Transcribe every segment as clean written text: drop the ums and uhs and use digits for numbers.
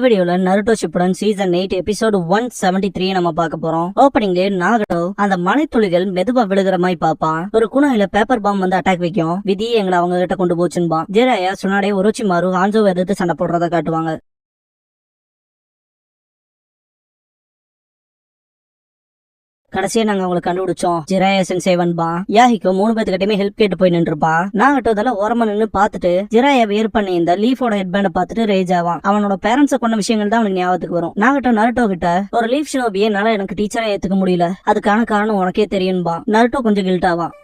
வீடியோல Naruto Shippuden season 8 episode 173 நம்ம பார்க்க போறோம். ஓப்பனிங்ல நாகட்டோ அந்த மலைத்துளிகள் மெதுவா விழுகிற மாதிரி பாப்பான். ஒரு குணாயில பேப்பர் பாம் வந்து அட்டாக் வைக்கும். விதி எங்களை அவங்க கிட்ட கொண்டு போச்சுன்பா. ஜிராயா சுனாடே ஒரோச்சிமாரு ஹான்ஜோ எதிர்த்து சண்டை போடுறத காட்டுவாங்க. கடைசியா நாங்க அவங்களை கண்டுபிடிச்சோம். ஜிராயா சென்சேவன்பா. யாஹிக்கோ 3 பேத்துக்கிட்டயுமே ஹெல்ப் கேட்டு போய் நின்றுப்பா. நாகட்டோ இதெல்லாம் ஓரமா நின்று பாத்துட்டு ஜிராயா வேர் பண்ணி இந்த லீஃபோட ஹெட்பேண்ட பாத்துட்டு ரேஜ் ஆவான். அவனோட பேரண்ட்ஸ கொண்ட விஷயங்கள் தான் அவனுக்கு ஞாபகத்துக்கு வரும். நாகட்டோ நருட்டோ கிட்ட ஒரு லீஃப் ஷினோபியை என்னால எனக்கு டீச்சரா ஏத்துக்க முடியல, அதுக்கான காரணம் உனக்கே தெரியும்பா. நருட்டோ கொஞ்சம் கில்ட் ஆவான்.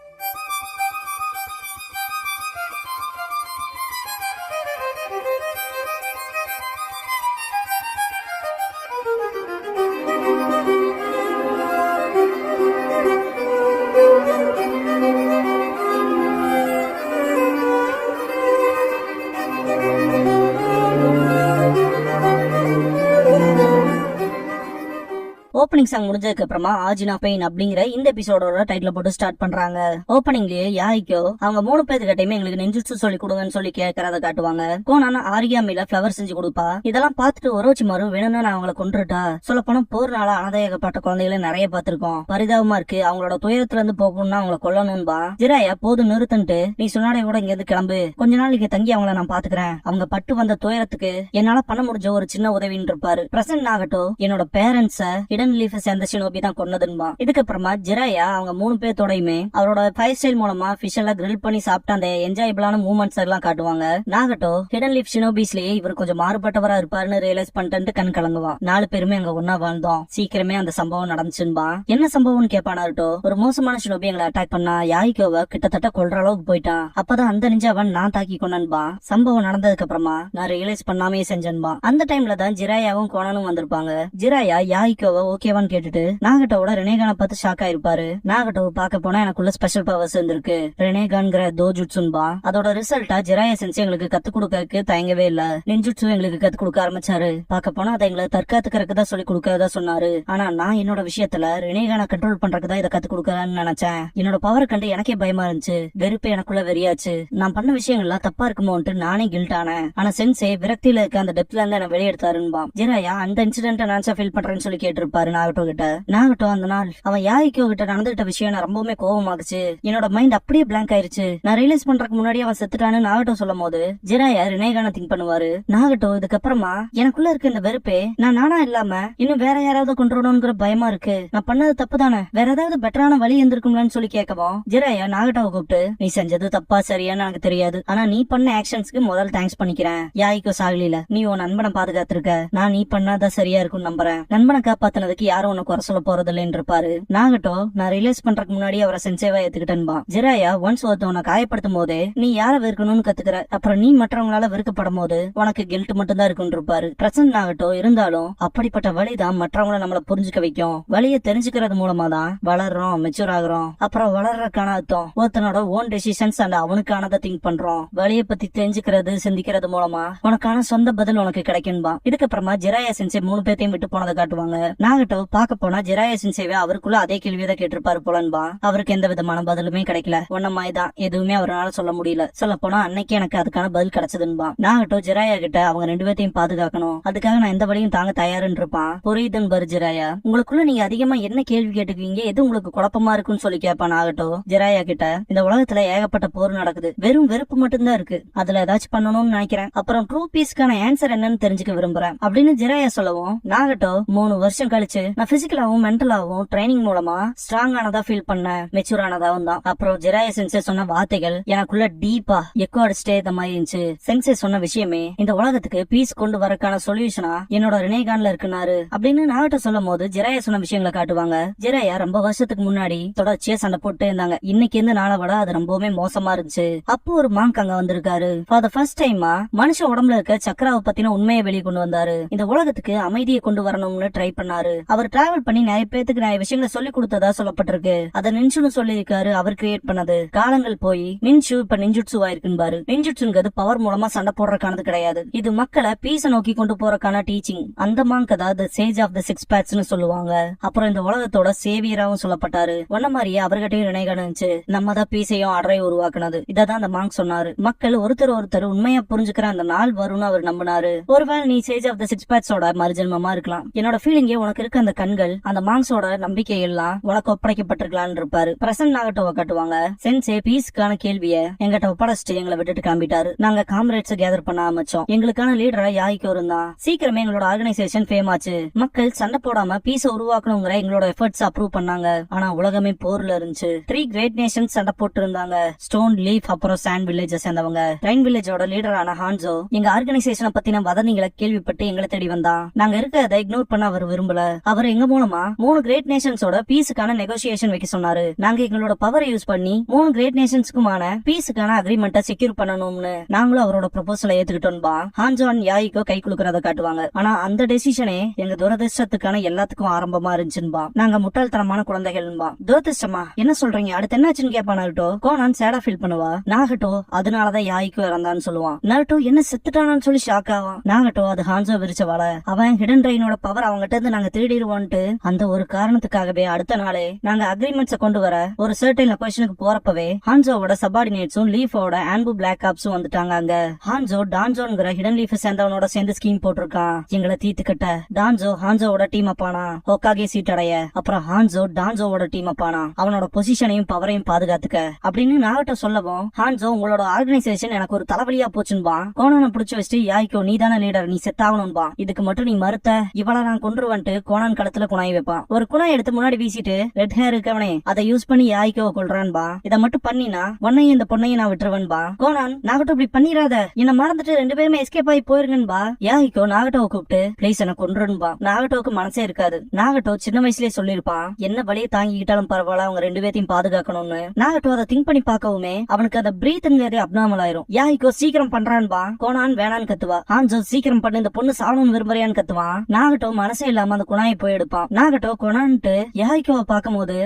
ஓப்பனிங் சாங் முடிஞ்சதுக்கு அப்புறமா ஆஜினா பெயின் அப்படிங்கிற இந்த எபிசோடோட டைட்டில் போட்டு ஸ்டார்ட் பண்றாங்க. ஓப்பனிங்லயே யாய்க்கோ அவங்க 3 பேத்துக்கிட்டயுமே எங்களுக்கு நெஞ்சுச்சு சொல்லி கொடுங்கன்னு சொல்லி கேட்கறத காட்டுவாங்க. கோனான ஆரியாமில பிளவர் செஞ்சு கொடுப்பா. இதெல்லாம் பார்த்துட்டு ஒரோச்சிமாரு வேணும்னா நான் அவங்களை கொன்றுட்டா. சொல்ல போனா போர்னால அனாதையாகப்பட்ட குழந்தைகளை நிறைய பார்த்திருக்கோம், பரிதாபமா இருக்கு, அவங்களோட துயரத்துல இருந்து போகணும்னா அவங்களை கொல்லணும்பா. ஜிராயா போது நிறுத்துன்ட்டு நீ சுனாடே கூட இங்க இருந்து கிளம்பு, கொஞ்ச நாள் இங்க தங்கி அவங்கள நான் பாத்துக்கிறேன், அவங்க பட்டு வந்த துயரத்துக்கு என்னால பண்ண முடிஞ்ச ஒரு சின்ன உதவின்னு இருப்பாரு. பிரசன்ட் ஆகட்டும் என்னோட பேரண்ட்ஸ ஹிடன் லீஃப் சேர்ந்த ஷினோபி தான் கொன்னதுன்பா. இதுக்கப்புறமா ஜிராயா அவங்க 3 பேர்த்தோடையுமே அவரோட ஃபைவ் ஸ்டைல் மூலமா ஃபிஷ் எல்லாம் கிரில் பண்ணி சாப்பிட்ட அந்த என்ஜாயபிளான மூமெண்ட்ஸ் எல்லாம் காட்டுவாங்க. நாகட்டோ ஹிடன் லீஃப் ஷினோபிஸ்லயே இவர் கொஞ்சம் மாறுபட்டவரா இருப்பாருன்னு ரியலைஸ் பண்ணிட்டு கண் கலங்குவான். 4 பேருமே அங்க ஒன்னா வாழ்ந்தோம், சீக்கிரமே அந்த சம்பவம் நடந்துச்சுன்பா. என்ன சம்பவம்னு கேப்பா நாருட்டோ. ஒரு மோசமான ஷினோபி எங்களை அட்டாக் பண்ணா, யாய்க்கோவை கிட்டத்தட்ட கொல்ற அளவுக்கு போயிட்டான், அப்பதான் அந்த நிஞ்சாவன் நான் தாக்கி கொண்டன்பா. சம்பவம் நடந்ததுக்கு அப்புறமா நான் ரியலைஸ் பண்ணாமே செஞ்சன்பா. அந்த டைம்ல தான் ஜிராயாவும் கோனானும் வந்திருப்பாங்க. ஜிராயா யாய்க்கோவை ஓகேவான்னு கேட்டுட்டு நாகட்டோட ரெனேகான பார்த்து ஷாக் ஆயிருப்பாரு. நாகட்டோ பார்க்க போனா எனக்குள்ள ஸ்பெஷல் பவர்ஸ் இருந்திருக்கு, ரெனேகான்ங்கிற தோஜுட்சுன்பா. அதோட ரிசல்ட்டா ஜிராயா சென்சி எங்களுக்கு கத்து கொடுக்கறதுக்கு தயங்கவே இல்ல, நெஞ்சுட்சு எங்களுக்கு கத்து கொடுக்க ஆரம்பிச்சாரு. பார்க்க போனா அதை எங்களை தற்காத்துக்கிறதுக்கு தான் சொல்லி கொடுக்கறதா சொன்னாரு. ஆனா நான் என்னோட விஷயத்துல ரெனேகான கண்ட்ரோல் பண்றதுக்கு தான் இதை கத்து கொடுக்கறேன்னு நினைச்சேன். என்னோட பவர் கண்டு எனக்கே பயமா இருந்துச்சு, வெறுப்பு எனக்குள்ள வெறியாச்சு. நான் பண்ண விஷயங்கள்லாம் தப்பா இருக்குமோன்ட்டு நானே கில்ட் ஆனேன். ஆனா சென்சே விரக்தியில இருக்க அந்த டெப்த்ல இருந்து என்ன வெளியெடுத்தாருன்பா. ஜிராயா அந்த இன்சிடென்ட் நான் ஃபீல் பண்றேன்னு சொல்லி கேட்டிருப்பாரு நாகட்டோ கிட்ட. நாகட்டோ அந்த நாள் அவன் யாய்க்கோ கிட்ட நடந்துகிட்ட விஷயம் நான் ரொம்பவுமே கோபமாக்குச்சு, என்னோட மைண்ட் அப்படியே பிளாங்க் ஆயிருச்சு. நான் ரியலைஸ் பண்றதுக்கு முன்னாடி அவன் செத்துட்டான்னு நாகட்டோ சொல்லும் போது ஜிராயா ரெனேகான திங்க் பண்ணுவாரு. நாகட்டோ இதுக்கப்புறமா எனக்குள்ள இருக்க இந்த வெறுப்பே நான் நானா இல்லாம இன்னும் வேற யாராவது கொண்டுறணும்ங்கிற பயமா இருக்கு, நான் பண்ணது தப்பு தானே, வேற ஏதாவது பெட்டரான வழி இருந்திருக்கும்லன்னு சொல்லி கேட்கவும் ஜிராயா நாகட்டோவை கூப்பிட்டு நீ செஞ்சது தப்பா சரியான்னு எனக்கு தெரியாது, ஆனா நீ பண்ண ஆக்ஷன்ஸ்க்கு முதல் தேங்க்ஸ் பண்ணிக்கிறேன். யாய்க்கோ சாகலில நீ உன் நண்பனை பாதுகாத்திருக்க, நான் நீ பண்ணாதான் சரியா இருக்கும்னு நம்புறேன். நண்பனை காப்பாத்தினதுக்கு யாரும் உனக்கு குறை சொல்ல போறது இல்லைன்னு இருப்பாரு. நாகட்டோ நான் ரியலைஸ் பண்றதுக்கு முன்னாடி அவரை சென்சேவா ஏத்துக்கிட்டேன்பா. ஜிராயா ஒன்ஸ் ஒருத்தவனை காயப்படுத்தும் போதே நீ யார வெறுக்கணும்னு கத்துக்கிற, அப்புறம் நீ மற்றவங்களால வெறுக்கப்படும் போது உனக்கு கில்ட் மட்டும் தான் இருக்குன்னு இருப்பாரு. பிரசன்ட் ஆகட்டும் இருந்தாலும் அப்படிப்பட்ட வழிதான் மற்றவங்களை நம்மள புரிஞ்சுக்க வைக்கும். வழியை தெரிஞ்சுக்கிறது மூலமா தான் வளர்றோம், மெச்சூர் ஆகுறோம். அப்புறம் வளர்றதுக்கான அர்த்தம் ஒருத்தனோட ஓன் டெசிஷன்ஸ் அண்ட் அவனுக்கானதை திங்க் பண்றோம். வழியை பத்தி தெரிஞ்சுக்கிறது சிந்திக்கிறது மூலமா உனக்கான சொந்த பதில் உனக்கு கிடைக்கும்பா. இதுக்கப்புறமா ஜிராயா சென்சே 3 பேர்த்தையும் விட்டு போனதை காட்டுவாங்க. நாகட்டோ பார்க்க போனா ஜிராயா சென்சேவே அவருக்குள்ள அதே கேள்வியதான் கேட்டிருப்பாரு போலன்பா. அவருக்கு எந்த விதமான பதிலுமே கிடைக்கல. ஒன்னமாய்தான் எதுவுமே அவரால் சொல்ல முடியல. சொல்ல போனா அன்னைக்கு எனக்கு அதுக்கான பதில் கிடைச்சதுன்பா. நாகட்டோ ஜிராயா கிட்ட அவங்க 2 பேர்த்தையும் பாதுகாக்கணும், அதுக்காக நான் எந்த வழியும் தாங்க தயாருன்னு இருப்பான். புரியுதுன்னு பாரு ஜிராயா, உங்களுக்குள்ள நீங்க அதிகமா என்ன கேள்வி கேட்டுக்குவீங்க, எது உங்களுக்கு குழப்பமா இருக்குன்னு சொல்லி கேட்பான் நாகட்டோ ஜிராயா கிட்ட. இந்த உலகத்துல ஏகப்பட்ட போர் நடக்குது, வெறும் வெறுப்பு மட்டும்தான் இருக்கு, அதுல ஏதாச்சும் பண்ணணும்னு நினைக்கிறேன், அப்புறம் ட்ரூ பீஸ்க்கான ஆன்சர் என்னன்னு தெரிஞ்சுக்க விரும்புறேன் அப்படின்னு ஜிராயா சொல்லவும் நாகட்டோ 3 வருஷம் கழிச்சு நான் பிசிக்கலாவும் மென்டலாவும் ட்ரைனிங் மூலமா ஸ்ட்ராங் ஆனதா ஃபீல் பண்ண, மெச்சூர் ஆனதாவும் தான். அப்புறம் ஜிராயா சென்சே சொன்ன வார்த்தைகள் எனக்குள்ள டீப்பா எக்கோ அடிச்சுட்டே இந்த மாதிரி இருந்துச்சு. சென்சே சொன்ன விஷயமே இந்த உலகத்துக்கு பீஸ் கொண்டு வரக்கான சொல்யூஷனா என்னோட ரெனேகான்ல இருக்குனாரு அப்படின்னு நாகட்டோ சொல்லும் போது ஜிராயா சொன்ன விஷயங்களை காட்டுவாங்க. ஜிராயா ரொம்ப வருஷத்துக்கு முன்னாடி தொடர்ச்சியா சண்டை போட்டு இருந்தாங்க, இன்னைக்கு இருந்து நாளை விட அது ரொம்பவுமே மோசமா இருந்துச்சு. அப்போ ஒரு மாங்க் அங்க வந்திருக்காரு. ஃபார் த ஃபர்ஸ்ட் டைமா மனுஷ உடம்புல இருக்க சக்கராவை பத்தின உண்மையை வெளியே கொண்டு வந்தாரு. இந்த உலகத்துக்கு அமைதியை கொண்டு வரணும்னு ட்ரை பண்ணாரு. அவர் டிராவல் பண்ணி நிறைய பேத்துக்கு நிறைய விஷயங்களை சொல்லி கொடுத்ததா சொல்லப்பட்டிருக்கு. அதை நின்சுன்னு சொல்லியிருக்காரு, அவர் கிரியேட் பண்ணது. காலங்கள் போய் நின்சு இப்ப நிஞ்சுட்சு ஆயிருக்குன்னு பாரு. நிஞ்சுட்சுங்கிறது பவர் மூலமா சண்டை போடுறதுக்கானது கிடையாது. இது மக்களை பீஸ நோக்கி கொண்டு போறதுக்கான டீச்சிங். அந்த மாங்க் அதாவது சேஜ் ஆஃப் த சிக்ஸ் பேட்ஸ்னு சொல்லுவாங்க. அப்புறம் இந்த உலகத்தோட சேவியராவும் சொல்லப்பட்டாரு. ஒன்ன மாதிரியே அவர்கிட்டயும் நினைகணுச்சு, நம்ம தான் பீஸையும் ஆர்டரையும் உருவாக்குனது. இததான் அந்த மாங்க் சொன்னாரு. மக்கள் ஒருத்தர் உண்மையா புரிஞ்சுக்கிற அந்த நாள் வரும்னு அவர் நம்பினாரு. ஒருவேளை நீ சேஜ் ஆஃப் த சிக்ஸ் பேட்ஸோட மறுஜென்மமா இருக்கலாம். என்னோட ஃபீலிங்கே உனக்கு இருக்க அந்த கண்கள், அந்த மாங்க்ஸோட நம்பிக்கை எல்லாம் உனக்கு ஒப்படைக்கப்பட்டிருக்கலான்னு இருப்பாரு. பிரசன்ட் நாகட்டோவை காட்டுவாங்க. சென்சே பீஸ்க்கான கேள்விய எங்கிட்ட ஒப்படைச்சிட்டு எங்களை விட்டுட்டு கிளம்பிட்டாரு. நாங்க காம்ரேட்ஸ் கேதர் பண்ண ஆரம்பிச்சோம். எங்களுக்கான லீடரா யாய்க்கோ இருந்தான். சீக்கிரமே எங்களோட ஆர்கனைசேஷன் ஃபேம் ஆச்சு. மக்கள் சண்டை போடாம பீஸ உருவாக்கணுங்கிற எங்களோட எஃபர்ட்ஸ் அப்ரூவ் பண்ணாங்க. ஆனா உலகமே போர்ல இருந்துச்சு. 3 கிரேட் நேஷன்ஸ் சண்டை போட்டு இருந்தாங்க. ஸ்டோன், லீஃப், அப்புறம் சாண்ட் வில்லேஜ் சேர்ந்தவங்க. ரைன் வில்லேஜோட லீடரான ஹான்சோ எங்க ஆர்கனைசேஷனை பத்தின வதந்திகளை கேள்விப்பட்டு எங்களை தேடி வந்தான். நாங்க இருக்கிறத இக்னோர் பண்ண அவர் விரும்பல. அவர் எங்க மூலமா 3 கிரேட் நேஷன்ஸோட பீஸுக்கான நெகோசியேஷன் வைக்க சொன்னாரு. நாங்க எங்களோட பவரை யூஸ் பண்ணி 3 கிரேட் நேஷன்ஸ்க்குமான பீஸுக்கான அக்ரிமெண்ட்டை செக்யூர் பண்ணணும்னு நாங்களும் அவரோட ப்ரொபோசலை ஏத்துக்கிட்டோம்பா. ஹான்சோ அண்ட் யாய்க்கோ கை குலுக்குறத காட்டுவாங்க. ஆனா அந்த டெசிஷனே எங்க துரதிருஷ்டத்துக்கான எல்லாத்துக்கும் ஆரம்பமா இருந்துச்சுன்பா. நாங்க முட்டாள்தனமான குழந்தைகள்பா. துரதிருஷ்டமா என்ன சொல்றீங்க, அடுத்து என்னாச்சுன்னு கேப்பா நருட்டோ. கோனான் சேடா ஃபீல் பண்ணுவா. நாகட்டோ அதனாலதான் யாய்க்கோ இறந்தான்னு சொல்லுவான். நருட்டோ என்ன செத்துட்டானு சொல்லி ஷாக் ஆவான். நாகட்டோ அது ஹான்சோ விரிச்ச வாழ. அவன் ஹிடன் ரெயினோட பவர் அவங்ககிட்ட இருந்து நாங்க திருடிடுவோன்ட்டு அந்த ஒரு காரணத்துக்காகவே அடுத்த நாளே நாங்க அக்ரிமெண்ட்ஸை கொண்டு வர ஒரு சர்டைன் லொகேஷனுக்கு போறப்பவே ஹான்சோவோட சபார்டினேட்ஸும் லீஃபோட ஆன்பு பிளாக் ஆப்ஸும் வந்துட்டாங்க. அங்க ஹான்சோ டான்ஜோங்கிற ஹிடன் லீஃப் சேர்ந்தவனோட சேர்ந்து ஸ்கீம் போட்டிருக்கான். எங்களை தீத்துக்கிட்ட டான்ஜோ ஹான்சோவோட டீம் அப்பானா ஹோக்காகே சீட் அடைய. அப்புறம் ஹான்சோ டான்ஜோவோட டீம் அப்பானா அவனோட பொசிஷனையும் பவரையும் பாதுகாத்துக்க அப்படின்னு நாகட்டோ சொல்லவும், ஹான்சோ உங்களோட ஆர்கனைசேஷன் எனக்கு ஒரு தலைவலியா போச்சுன்பா. கோனான புடிச்சு வச்சுட்டு யாய்க்கோ நீ தானே லீடர், நீ செத்தாகணும்பா. இதுக்கு மட்டும் நீ மறுத்த இவள நான் கொன்றுவன்ட்டு கோனான் களத்துல குணாய் வைப்பான். ஒரு குணாய் எடுத்து முன்னாடி வீசிட்டு ரெட் ஹேர் இருக்கவனே அதை யூஸ் பண்ணி யாய்க்கோ கொள்றான்பா. இதை மட்டும் பண்ணினா உன்னையும் இந்த பொண்ணையும் நான் விட்டுருவன்பா. கோனான் நாகட்டோ இப்படி பண்ணிராத, என்ன மறந்துட்டு 2 பேருமே எஸ்கேப் ஆகி போயிருங்கன்பா. யாய்க்கோ நாகட்டோவை கூப்பிட்டு பிளீஸ் எனக்கு கொன்றுன்பா. நாகட்டோவுக்கு மனசே இருக்காது. நாகட்டோ சின்ன வயசுலயே சொல்லிருப்பான் என்ன வழியை தாங்கிக்கிட்டாலும் பரவாயில்ல அவங்க 2 பேரையும் பாதுகாக்கணும்னு. நாகட்டோ அதை திங்க் பண்ணி பார்க்கவுமே அவனுக்கு அந்த பிரீத்ங்கிறதே அப்நார்மல் ஆயிரும். யாய்க்கோ சீக்கிரம் பண்றான்பா. கோனான் வேணான்னு கத்துவா. ஹான்சோ சீக்கிரம் பண்ணு இந்த பொண்ணு சாவணும்னு விரும்புறியான்னு கத்துவான். நாகட்டோ மனசே இல்லாம அந்த குணாயை போய் எடுப்பான். நாகட்டோ கொனான்ட்டு யாய்க்கோவை பார்க்கும் போது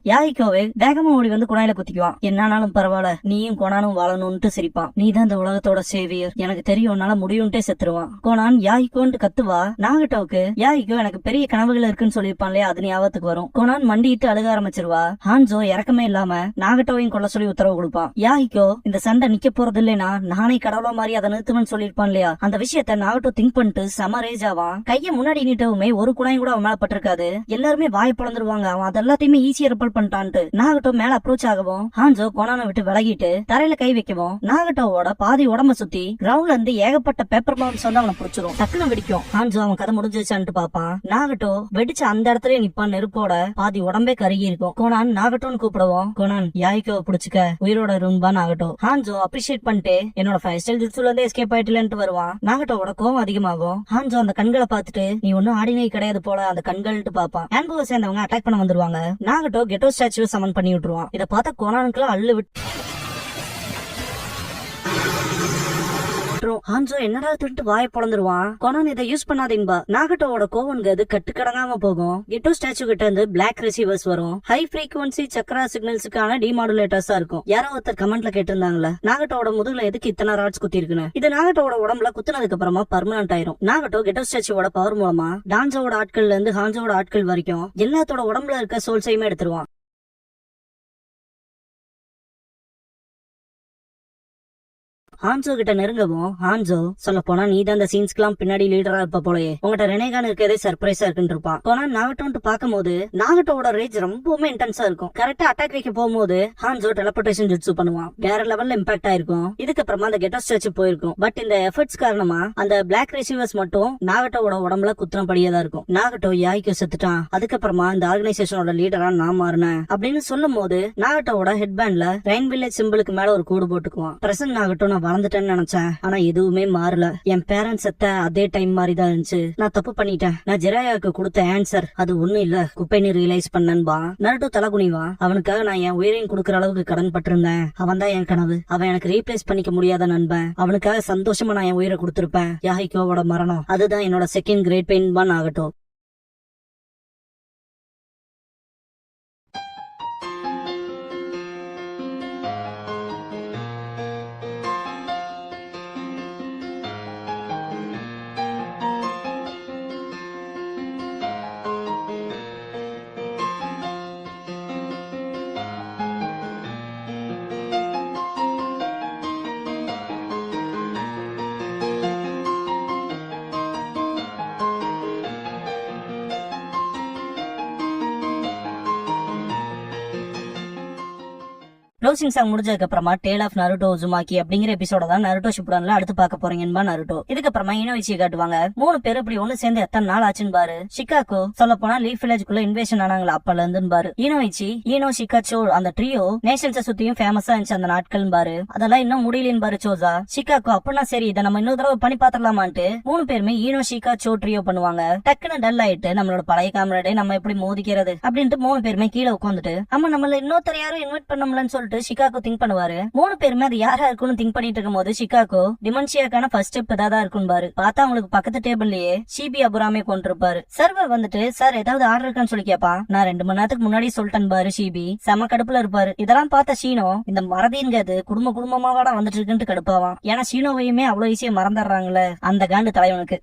யாய்க்கோவே வேகமா ஓடி வந்து குணாயில குத்திக்குவான். என்னானாலும் பரவாயில்ல நீயும் கோனானும் வாழணும்னு சிரிப்பான். நீ தான் இந்த உலகத்தோட சேவியர், எனக்கு தெரியும் உன்னால முடியும்ட்டே செத்துருவான். கோனான் யாய்க்கோன்ட்டு கத்துவா. நாகட்டோவுக்கு யாய்க்கோ எனக்கு பெரிய கனவுகள் இருக்குன்னு சொல்லிருப்பான் இல்லையா, அது ஞாபகத்துக்கு வரும். கோனான் மண்டிட்டு அழுக ஆரம்பிச்சிருவா. ஹான்சோ இறக்கமே இல்லாம நாகட்டோவையும் கொல்ல சொல்லி உத்தரவு கொடுப்பான். யாய்க்கோ இந்த சண்டை நிக்க போறது இல்லைன்னா நானே கடவுளா மாதிரி அதை நிறுத்துவேன்னு சொல்லிருப்பான் இல்லையா, அந்த விஷயத்த நாகட்டோ திங்க் பண்ணிட்டு செம ரேஜ் ஆவான். கைய முன்னாடி நீட்டவுமே ஒரு குணாயும் கூட அவன் மேல பட்டிருக்காது. எல்லாருமே வாய பிளந்துருவாங்க. அவன் அதெல்லாத்தையுமே ஈஸியா ரிப்பல் பண்ணிட்டான்ட்டு நாகட்டோ மேல அப்ரோச் ஆகவும் ஹான்சோ கோனானை விட்டு விலகிட்டு தரையில கை வைக்கவும் நாகட்டோவோட பாதி உடம்ப சுத்தி கிரவுண்ட்ல இருந்து ஏகப்பட்ட பேப்பர் பவுன்ஸ் வந்து அவனை புடிச்சிரும். டக்குனு வெடிக்கும். ஹான்சோ அவன் கதை முடிஞ்சிருச்சான்ட்டு பாப்பான். நாகட்டோ வெடிச்ச அந்த இடத்துல நிப்பான். நெருப்போட பாதி உடம்பே கருகி இருக்கும். கோனான் நாகட்டோன்னு கூப்பிடுவோம். கோனான் யாய்க்கோ புடிச்சுக்க உயிரோட இரும்பா நாகட்டோ. ஹான்சோ அப்ரிஷியேட் பண்ணிட்டு என்னோட 5 ஸ்டைல் ஜுட்சுல இருந்து எஸ்கேப் ஆயிட்டலன்ட்டு வருவான். நாகட்டோவோட கோவம் அதிகமாகும். ஹான்சோ அந்த கண்களை பார்த்துட்டு நீ ஒன்னும் ஆடினை கிடையாது போல அந்த கண்கள்ட்டு பாப்பான். ஆன்புவை சேர்ந்தவங்க அட்டாக் பண்ண வந்துருவாங்க. நாகட்டோ கெட்டோ ஸ்டாச்சுவை சமன் பண்ணி விட்டுருவான். இதை பார்த்தா கோனானுக்குலாம் அள்ளு விட்டு ஹான்சோ என்னடா திட்டு வாய பொளந்துருவான். கோனான் இதை யூஸ் பண்ணாதீன்பா. நாகட்டோவோட கோவன்கிறது கட்டுக்கடங்காம போகும். கெட்டோ ஸ்டாச்சு கிட்ட இருந்து பிளாக் ரிசீவர்ஸ் வரும். ஹை ஃப்ரீக்வன்சி சக்கரா சிக்னல்ஸுக்கான டிமாடுலேட்டர்ஸா இருக்கும். யாரோ ஒருத்தர் கமெண்ட்ல கேட்டிருந்தாங்களா நாகட்டோவோட முதுகுல எதுக்கு இத்தனை ராட்ஸ் குத்தி இருக்குன்னு. இது நாகட்டோவோட உடம்புல குத்துனதுக்கு அப்புறமா பர்மனன்ட் ஆயிரும். நாகட்டோ கெட்டோ ஸ்டாச்சுவோட பவர் மூலமா டான்சோட ஆட்கள்ல இருந்து ஹான்சோட ஆட்கள் வரைக்கும் எல்லாத்தோட உடம்புல இருக்க சோல்ஸையுமே எடுத்துருவான். ஹான்சோ கிட்ட நெருங்கவும் ஹான்சோ சொல்ல போனா நீ தான் அந்த சீன்ஸ்க்குலாம் பின்னாடி லீடரா இருப்ப போலயே, உங்ககிட்ட ரெனேகான் இருக்கதே சர்ப்ரைஸா இருக்குன்னு இருப்பான். போனா நாகட்டோன்ட்டு பாக்கும்போது நாகட்டோட ரேஜ் ரொம்பவுமே இன்டென்ஸா இருக்கும். கரெக்டா அட்டாக் வைக்க போகும்போது ஹான்சோ டெலபோர்டேஷன் ஜுட்சு பண்ணுவான். வேற லெவல்ல இம்பாக்ட் ஆயிருக்கும். இதுக்கப்புறமா அந்த கெட்டோ ஸ்டாச்சு போயிருக்கும். பட் இந்த எஃபர்ட்ஸ் காரணமா அந்த பிளாக் ரிசீவர்ஸ் மட்டும் நாகட்டோட உடம்புல குத்துறபடியா தான் இருக்கும். நாகட்டோ யாய்க்கோ செத்துட்டான், அதுக்கப்புறமா இந்த ஆர்கனைசேஷனோட லீடரா நான் மாறினேன் அப்படின்னு சொல்லும் போது நாகட்டோட ஹெட் பேண்ட்ல ரெயின் வில்லேஜ் சிம்பிளுக்கு மேல ஒரு கோடு போட்டுக்குவான். பிரசன்ட் நாகட்டோ நான் மறந்துட்டேன்னு நினைச்சேன். ஆனா எதுவுமே மாறல. என் பேரண்ட்ஸ் செத்த அதே டைம் மாதிரி தான் இருந்துச்சு. நான் தப்பு பண்ணிட்டேன். நான் ஜிராயாவுக்கு கொடுத்த ஆன்சர் அது ஒண்ணும் இல்ல, குப்பைன்னு ரியலைஸ் பண்ணன்பா. நருட்டோ தலகுனிவா. அவனுக்காக நான் என் உயிரையும் கொடுக்கற அளவுக்கு கடன் பட்டிருந்தேன். அவன் தான் என் கனவு. அவன் எனக்கு ரீப்ளேஸ் பண்ணிக்க முடியாத நண்பன். அவனுக்காக சந்தோஷமா நான் என் உயிரை கொடுத்திருப்பேன். யாஹிகோவோட மரணம் அதுதான் என்னோட செகண்ட் கிரேட் பெயின் தான் ஆகட்டும். க்ளோசிங் சாங் முடிஞ்சதுக்கு அப்புறமா டேல் ஆஃப் நருட்டோ உசுமாக்கி அப்படிங்கிற எபிசோட தான் நருட்டோ ஷிப்புடன்ல அடுத்து பார்க்க போறீங்கன்னு நருட்டோ. இதுக்கப்புறமா இனோயிச்சியை காட்டுவாங்க. 3 பேர் இப்படி ஒண்ணு சேர்ந்து எத்தனை நாள் ஆச்சுன்னு பாரு. ஷிகாகோ சொல்ல போனா லீஃப் வில்லேஜ்குள்ள இன்வேஷன் ஆனாங்களா அப்பல இருந்து பாரு. இனோயிச்சி ஈனோ ஷிகாச்சோ அந்த ட்ரியோ நேஷன்ஸை சுத்தியும் ஃபேமஸா இருந்துச்சு அந்த நாட்கள் பாரு. அதெல்லாம் இன்னும் முடியலன்னு பாரு சோசா. ஷிகாகோ அப்படின்னா சரி இதை நம்ம இன்னொரு தடவை பண்ணி பாத்திரலாமான்ட்டு 3 பேருமே ஈனோ ஷிகாச்சோ ட்ரியோ பண்ணுவாங்க. டக்குன்னு டல் ஆயிட்டு நம்மளோட பழைய காமரேடே நம்ம எப்படி மோதிக்கிறது அப்படின்ட்டு 3 பேருமே கீழே உட்காந்துட்டு ஆமா நம்மள இன்னொருத்தர யாரும் இன்வைட் பண்ணமுலன்னு சொல்லிட்டு ஷிகாகோ திங்க் பண்ணுவாரு. 3 பேருமே அது யாரா இருக்குன்னு திங்க் பண்ணிட்டு இருக்கும் போது ஷிகாகோ டிமென்ஷியாக்கான ஃபர்ஸ்ட் ஸ்டெப் ஏதாவது இருக்கும் பாரு. பார்த்தா அவங்களுக்கு பக்கத்து டேபிள்லயே ஷிபி அபுராமே கொண்டிருப்பாரு. சர்வர் வந்துட்டு சார் ஏதாவது ஆர்டர் இருக்கான்னு சொல்லி கேப்பா. நான் 2 மணி நேரத்துக்கு முன்னாடி சொல்லிட்டேன் பாரு. ஷிபி செம கடுப்புல இருப்பாரு. இதெல்லாம் பார்த்த ஷீனோ இந்த மறதிங்கிறது குடும்பமாவாடா வந்துட்டு இருக்குன்னு கடுப்பாவான். ஏன்னா ஷீனோவையுமே அவ்வளவு ஈஸியா மறந்துடுறாங்களே அந்த காண்டு தலைவனுக்கு.